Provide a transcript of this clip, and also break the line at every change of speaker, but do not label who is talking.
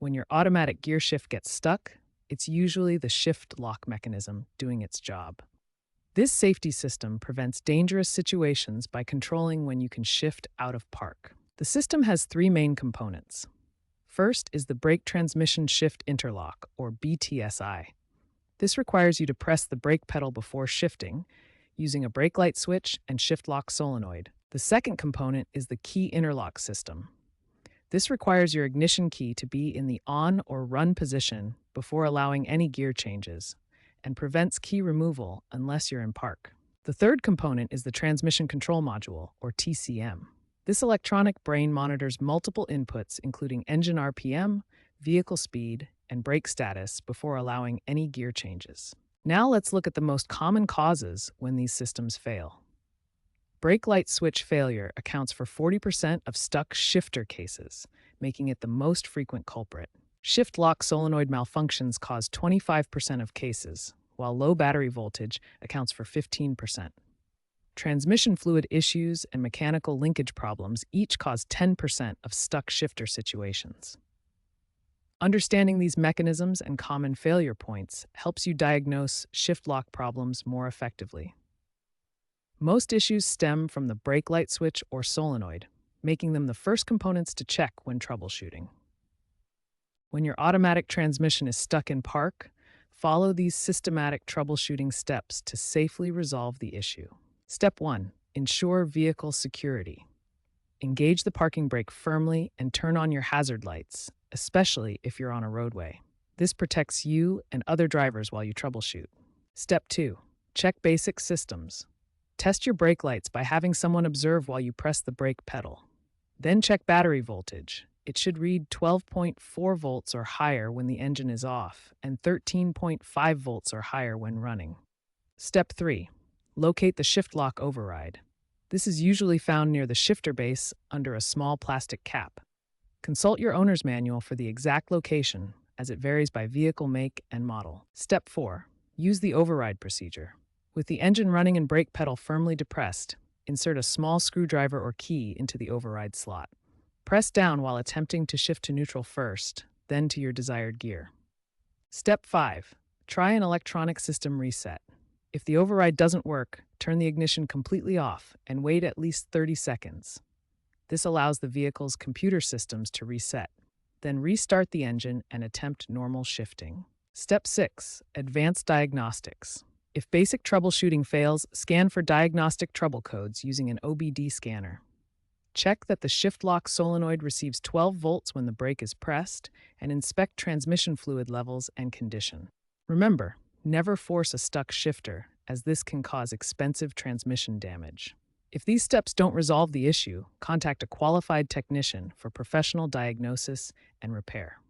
When your automatic gear shift gets stuck, it's usually the shift lock mechanism doing its job. This safety system prevents dangerous situations by controlling when you can shift out of park. The system has three main components. First is the brake transmission shift interlock, or BTSI. This requires you to press the brake pedal before shifting, using a brake light switch and shift lock solenoid. The second component is the key interlock system. This requires your ignition key to be in the on or run position before allowing any gear changes, and prevents key removal unless you're in park. The third component is the Transmission Control Module, or TCM. This electronic brain monitors multiple inputs, including engine RPM, vehicle speed, and brake status before allowing any gear changes. Now let's look at the most common causes when these systems fail. Brake light switch failure accounts for 40% of stuck shifter cases, making it the most frequent culprit. Shift lock solenoid malfunctions cause 25% of cases, while low battery voltage accounts for 15%. Transmission fluid issues and mechanical linkage problems each cause 10% of stuck shifter situations. Understanding these mechanisms and common failure points helps you diagnose shift lock problems more effectively. Most issues stem from the brake light switch or solenoid, making them the first components to check when troubleshooting. When your automatic transmission is stuck in park, follow these systematic troubleshooting steps to safely resolve the issue. Step 1. Ensure vehicle security. Engage the parking brake firmly and turn on your hazard lights, especially if you're on a roadway. This protects you and other drivers while you troubleshoot. Step 2. Check basic systems. Test your brake lights by having someone observe while you press the brake pedal. Then check battery voltage. It should read 12.4 volts or higher when the engine is off and 13.5 volts or higher when running. Step 3. Locate the shift lock override. This is usually found near the shifter base under a small plastic cap. Consult your owner's manual for the exact location, as it varies by vehicle make and model. Step 4. Use the override procedure. With the engine running and brake pedal firmly depressed, insert a small screwdriver or key into the override slot. Press down while attempting to shift to neutral first, then to your desired gear. Step 5. Try an electronic system reset. If the override doesn't work, turn the ignition completely off and wait at least 30 seconds. This allows the vehicle's computer systems to reset. Then restart the engine and attempt normal shifting. Step 6. Advanced diagnostics. If basic troubleshooting fails, scan for diagnostic trouble codes using an OBD scanner. Check that the shift lock solenoid receives 12 volts when the brake is pressed, and inspect transmission fluid levels and condition. Remember, never force a stuck shifter, as this can cause expensive transmission damage. If these steps don't resolve the issue, contact a qualified technician for professional diagnosis and repair.